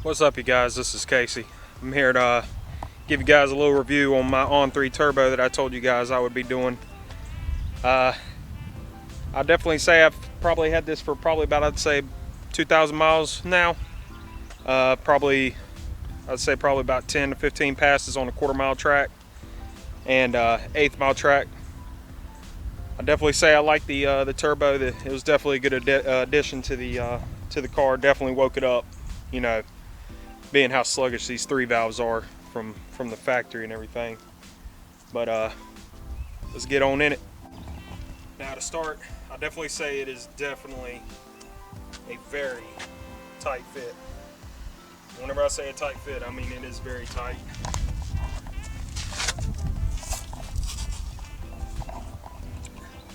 What's up, you guys? This is Casey. I'm here to give you guys a little review on my On3 turbo that I told you guys I would be doing. I definitely say I've probably had this for about, I'd say, 2,000 miles now. I'd say probably about 10 to 15 passes on a quarter-mile track and eighth-mile track. I definitely say I like the turbo. It was definitely a good addition to the car. Definitely woke it up, you know, being how sluggish these 3 valves are from the factory and everything. But let's get on in it. Now to start, I definitely say it is definitely a very tight fit. Whenever I say a tight fit, I mean it is very tight.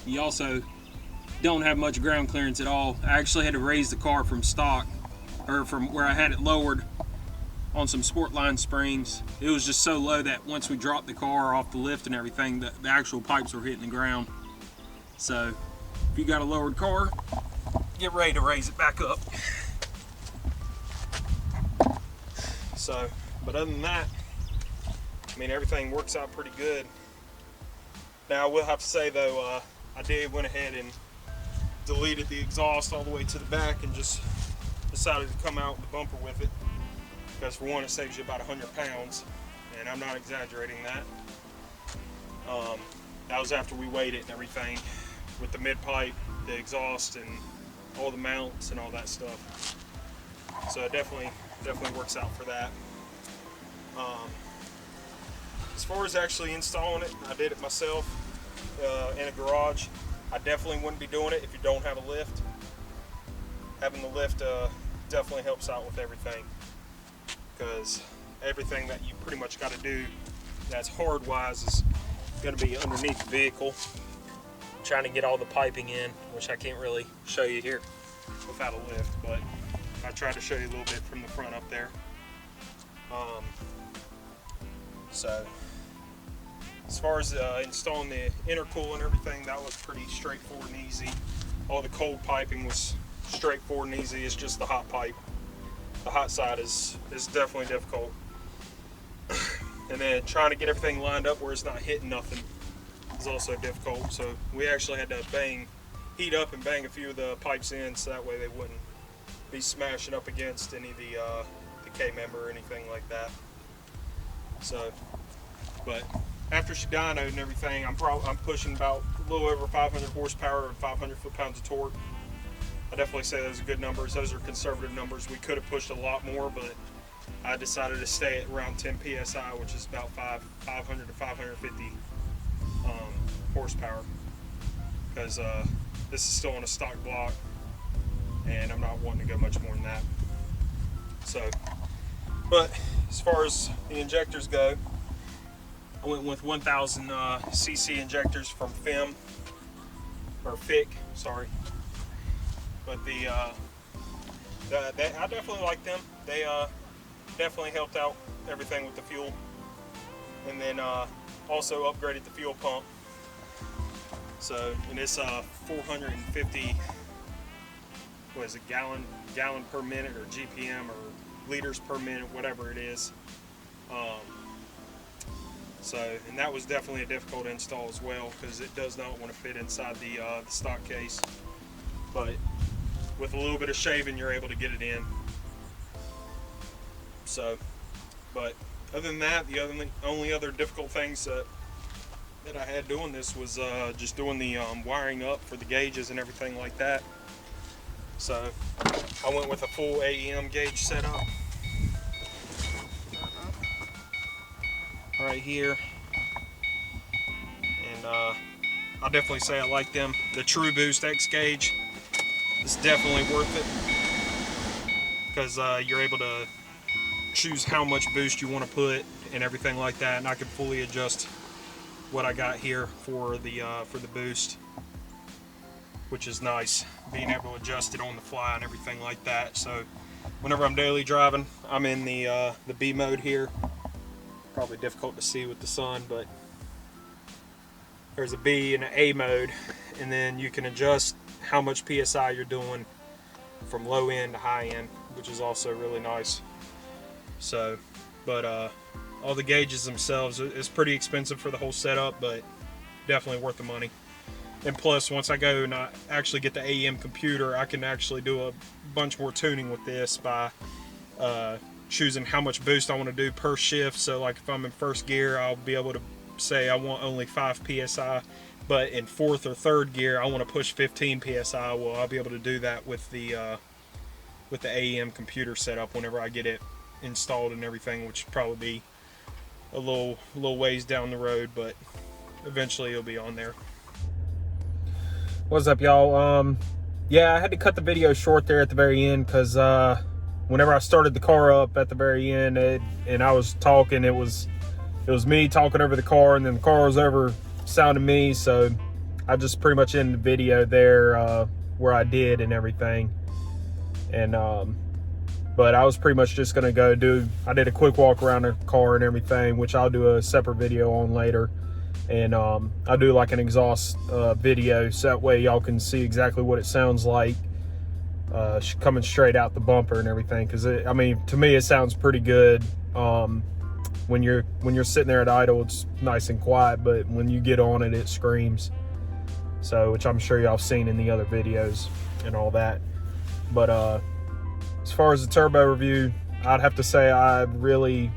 You also don't have much ground clearance at all. I actually had to raise the car from stock, or from where I had it lowered on some Sportline springs. It was just so low that once we dropped the car off the lift and everything, the actual pipes were hitting the ground. So if you got a lowered car, get ready to raise it back up. So, but other than that, I mean, everything works out pretty good. Now I will have to say though, I did went ahead and deleted the exhaust all the way to the back and just decided to come out with the bumper with it, because for one, it saves you about 100 pounds, and I'm not exaggerating that. That was after we weighed it and everything, with the mid pipe, the exhaust, and all the mounts and all that stuff. So it definitely works out for that. As far as actually installing it, I did it myself in a garage. I definitely wouldn't be doing it if you don't have a lift. Having the lift definitely helps out with everything, because everything that you pretty much got to do that's hard wise is going to be underneath the vehicle, trying to get all the piping in, which I can't really show you here without a lift, but I tried to show you a little bit from the front up there. So as far as installing the intercooler and everything, that was pretty straightforward and easy. All the cold piping was straightforward and easy. It's just the hot pipe. The hot side is definitely difficult. And then trying to get everything lined up where it's not hitting nothing is also difficult. So we actually had to heat up and bang a few of the pipes in, so that way they wouldn't be smashing up against any of the K-member or anything like that. So, but after she dynoed and everything, I'm pushing about a little over 500 horsepower and 500 foot-pounds of torque. I definitely say those are good numbers. Those are conservative numbers. We could have pushed a lot more, but I decided to stay at around 10 psi, which is about 500 to 550 horsepower, because this is still on a stock block, and I'm not wanting to go much more than that. So, but as far as the injectors go, I went with 1000 cc injectors from Fick, sorry. But I definitely like them. They definitely helped out everything with the fuel, and then also upgraded the fuel pump. So, and it's 450, what is it, gallon per minute, or GPM, or liters per minute, whatever it is. So, and that was definitely a difficult install as well, because it does not want to fit inside the stock case. But with a little bit of shaving, you're able to get it in. So, but other than that, the only other difficult things that I had doing this was just doing the wiring up for the gauges and everything like that. So I went with a full AEM gauge setup right here, and I'll definitely say I like them. The truboost X gauge is definitely worth it, because you're able to choose how much boost you want to put and everything like that, and I can fully adjust what I got here for the boost, which is nice, being able to adjust it on the fly and everything like that. So whenever I'm daily driving, I'm in the B mode here. Probably difficult to see with the sun, but there's a B and an A mode, and then you can adjust how much PSI you're doing from low end to high end, which is also really nice. So, but all the gauges themselves is pretty expensive for the whole setup, but definitely worth the money. And plus, once I go and I actually get the AM computer, I can actually do a bunch more tuning with this by choosing how much boost I want to do per shift. So like if I'm in first gear, I'll be able to say I want only 5 psi, but in fourth or third gear I want to push 15 psi. Well, I'll be able to do that with the AM computer setup whenever I get it installed and everything, which will probably be a little ways down the road, but eventually it'll be on there. What's up, y'all? Yeah, I had to cut the video short there at the very end because whenever I started the car up at the very end and I was talking, it was me talking over the car, and then the car was over sounding me, so I just pretty much ended the video there where I did and everything. And but I was pretty much just gonna go I did a quick walk around the car and everything, which I'll do a separate video on later. And I'll do like an exhaust video, so that way y'all can see exactly what it sounds like coming straight out the bumper and everything. Because I mean, to me, it sounds pretty good. When you're sitting there at idle, it's nice and quiet, but when you get on it, it screams. So, which I'm sure y'all have seen in the other videos and all that. But as far as the turbo review, I'd have to say I really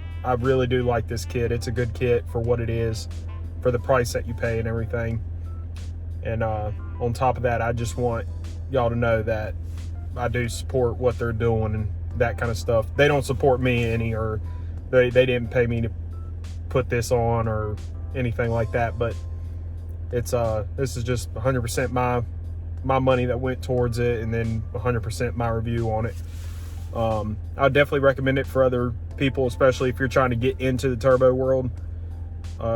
do like this kit. It's a good kit for what it is, for the price that you pay and everything. And on top of that, I just want y'all to know that I do support what they're doing and that kind of stuff. They don't support me any, or they didn't pay me to put this on or anything like that, but it's this is just 100% my money that went towards it, and then 100% my review on it. I'd definitely recommend it for other people, especially if you're trying to get into the turbo world.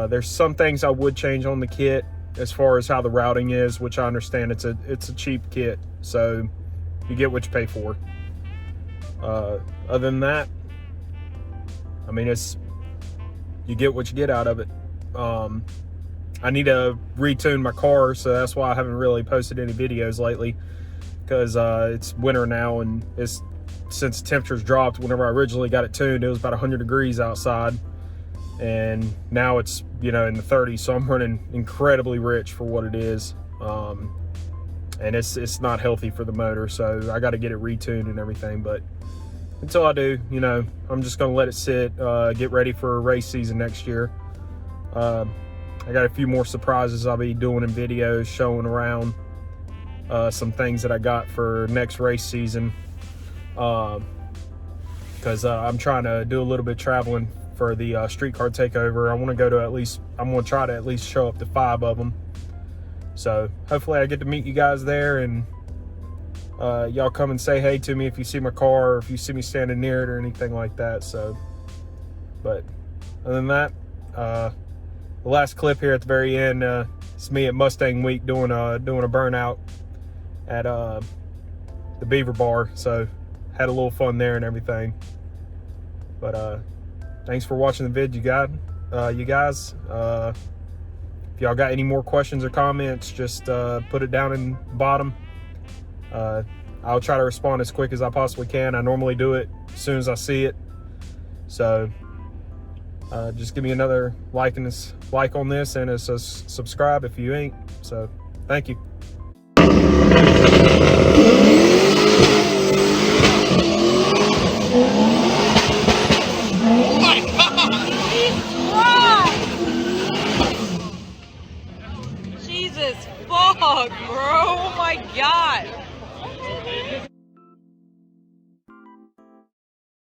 There's some things I would change on the kit as far as how the routing is, which I understand it's a cheap kit, so you get what you pay for. Other than that, I mean, you get what you get out of it. I need to retune my car, so that's why I haven't really posted any videos lately, because it's winter now, and since the temperatures dropped. Whenever I originally got it tuned, it was about 100 degrees outside, and now it's, you know, in the 30s, so I'm running incredibly rich for what it is. And it's not healthy for the motor, so I got to get it retuned and everything. But until I do, you know, I'm just gonna let it sit, get ready for race season next year. I got a few more surprises I'll be doing in videos, showing around some things that I got for next race season, because I'm trying to do a little bit of traveling for the streetcar takeover. I want to go to I'm going to try to at least show up to 5 of them. So hopefully I get to meet you guys there, and y'all come and say hey to me if you see my car, or if you see me standing near it or anything like that. So, but other than that, the last clip here at the very end, it's me at Mustang Week doing a burnout at the Beaver Bar. So had a little fun there and everything. But thanks for watching the vid, you guys. If y'all got any more questions or comments, just put it down in the bottom. I'll try to respond as quick as I possibly can. I normally do it as soon as I see it. So just give me another like on this, and a subscribe if you ain't. So thank you. Jesus fuck, bro. Oh my god.